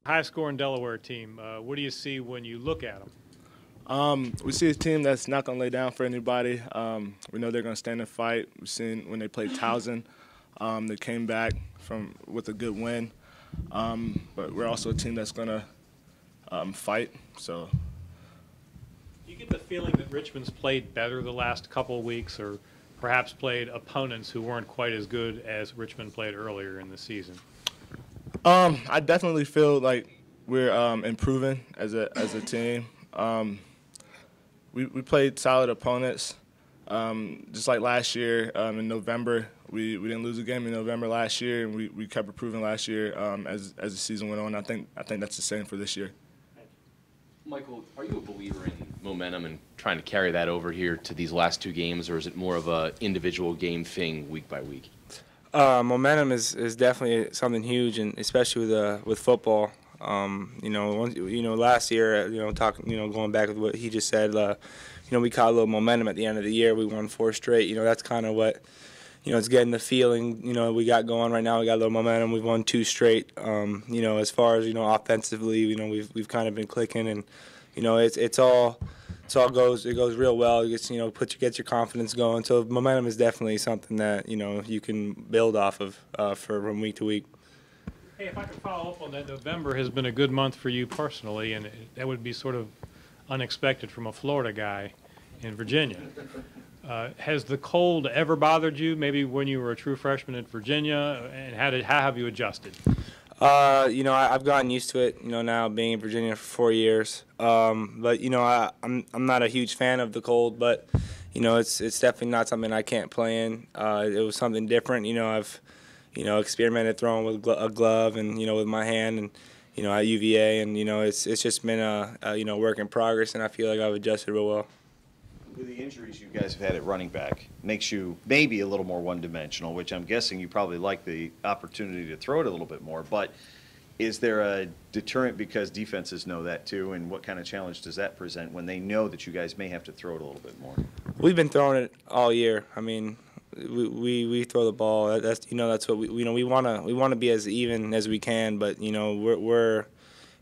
High-scoring Delaware team. What do you see when you look at them? We see a team that's not going to lay down for anybody. We know they're going to stand and fight. We've seen when they played Towson, they came back with a good win. But we're also a team that's going to fight. So, Do you get the feeling that Richmond's played better the last couple of weeks, or perhaps played opponents who weren't quite as good as Richmond played earlier in the season? I definitely feel like we're improving as a team. We played solid opponents. Just like last year in November, we didn't lose a game in November last year, and we kept improving last year as the season went on. I think that's the same for this year. Michael, are you a believer in momentum and trying to carry that over here to these last two games, or is it more of a individual game thing week by week? Momentum is definitely something huge, and especially with football. Last year, going back with what he just said, we caught a little momentum at the end of the year. We won 4 straight. That's kind of what, it's getting the feeling, we got going right now. We got a little momentum. We've won 2 straight. As far as, offensively, we've kind of been clicking, and, it goes real well. It gets your confidence going. So momentum is definitely something that, you can build off of from week to week. Hey, if I could follow up on that, November has been a good month for you personally, and that would be sort of unexpected from a Florida guy in Virginia. Has the cold ever bothered you, maybe when you were a true freshman at Virginia, and how have you adjusted? I've gotten used to it, now being in Virginia for 4 years. But, I'm not a huge fan of the cold, but, it's definitely not something I can't play in. It was something different. I've experimented throwing with a glove and, with my hand and, at UVA. And, it's just been a work in progress, and I feel like I've adjusted real well. With the injuries you guys have had at running back, makes you maybe a little more one-dimensional, which I'm guessing you probably like the opportunity to throw it a little bit more. But is there a deterrent because defenses know that too? And what kind of challenge does that present when they know that you guys may have to throw it a little bit more? We've been throwing it all year. I mean, we throw the ball. That's what we want to be as even as we can. But we're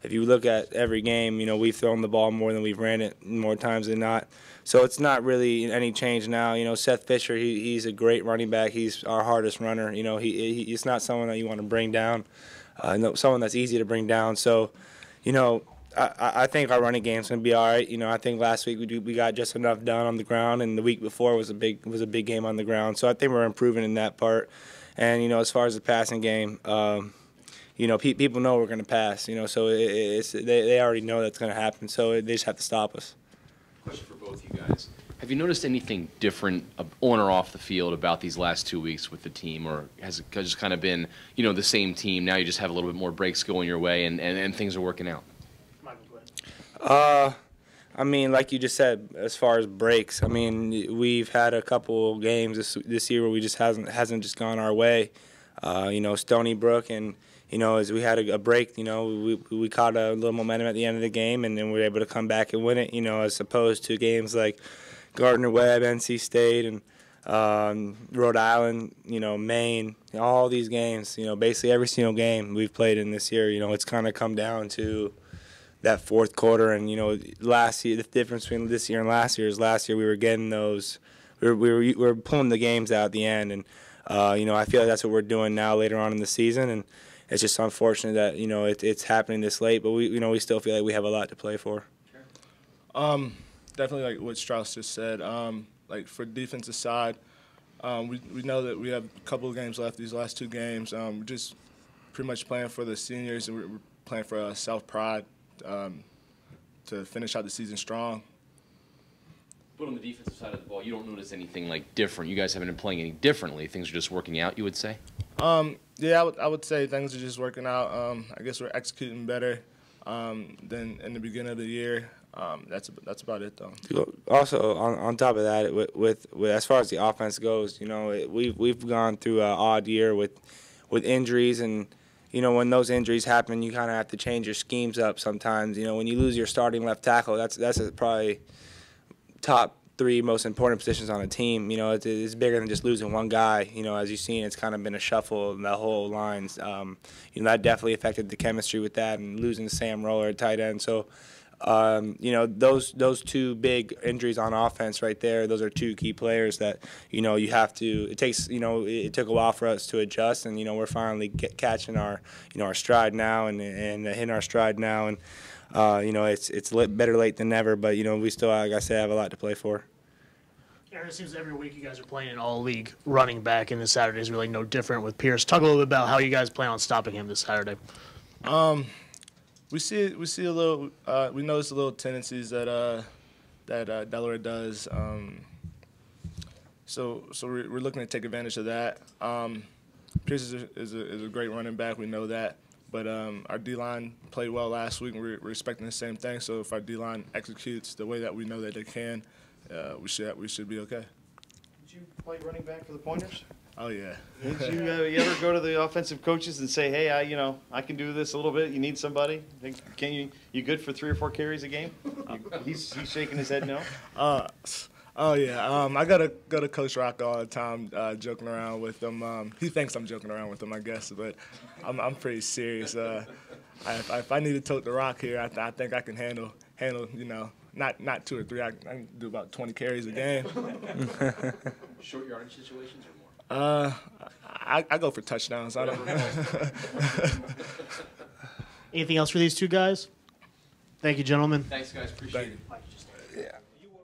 if you look at every game, we've thrown the ball more than we've ran it more times than not. So it's not really any change now. Seth Fisher, he's a great running back. He's our hardest runner. He's not someone that you want to bring down. Someone that's easy to bring down. So, I think our running game's gonna be all right. I think last week we got just enough done on the ground, and the week before was a big game on the ground. So I think we're improving in that part. And as far as the passing game, people know we're gonna pass. So they already know that's gonna happen. So they just have to stop us. Question for both you guys. Have you noticed anything different on or off the field about these last 2 weeks with the team, or has it just kind of been, the same team? Now you just have a little bit more breaks going your way, and things are working out? I mean, like you just said, as far as breaks, I mean, we've had a couple games this year where we just hasn't just gone our way. Stony Brook, and as we had a break, we caught a little momentum at the end of the game, and then we were able to come back and win it. As opposed to games like Gardner-Webb, NC State, and Rhode Island, Maine, all these games, basically every single game we've played in this year, it's kind of come down to that fourth quarter. And, last year, the difference between this year and last year is last year we were getting those, we were pulling the games out at the end. And, I feel like that's what we're doing now later on in the season. And it's just unfortunate that, it's happening this late, but we still feel like we have a lot to play for. Definitely like what Strauss just said. Like for defensive side, we know that we have a couple of games left. These last 2 games, we're just pretty much playing for the seniors, and we're playing for self-pride to finish out the season strong. But on the defensive side of the ball, you don't notice anything like different. You guys haven't been playing any differently. Things are just working out, you would say? Yeah, I would say things are just working out. I guess we're executing better than in the beginning of the year. That's about it, though. Also, on top of that, with as far as the offense goes, we've gone through an odd year with injuries, and when those injuries happen, you kind of have to change your schemes up sometimes. When you lose your starting left tackle, that's probably top three most important positions on a team. You know, it's bigger than just losing one guy. You know, as you've seen, it's kind of been a shuffle in the whole lines. You know, that definitely affected the chemistry with that, and losing Sam Roller at tight end. So, you know, those two big injuries on offense right there, those are two key players that, you know, you have to, it takes, you know, it took a while for us to adjust, and, you know, we're finally catching our, you know, our stride now and hitting our stride now. And, you know, it's better late than never, but, you know, we still, like I said, have a lot to play for. Aaron, it seems every week you guys are playing an all-league running back, and this Saturday is really no different with Pierce. Talk a little bit about how you guys plan on stopping him this Saturday. We see a little. We notice a little tendencies that Delaware does. So we're looking to take advantage of that. Pierce is a great running back. We know that. But our D-line played well last week, and we're expecting the same thing. So if our D-line executes the way that we know that they can, we should be okay. Did you play running back for the Pointers? Oh yeah. Did you ever go to the offensive coaches and say, "Hey, I can do this a little bit. You need somebody? Can you good for 3 or 4 carries a game?" He's shaking his head no. Oh yeah. I gotta go to Coach Rock all the time, joking around with him. He thinks I'm joking around with him, I guess, but I'm pretty serious. If I need to tote the rock here, I think I can handle. You know, not 2 or 3. I can do about 20 carries a game. Short yardage situations or more? I go for touchdowns. I don't. Anything else for these two guys? Thank you, gentlemen. Thanks, guys. Appreciate it. Thank you.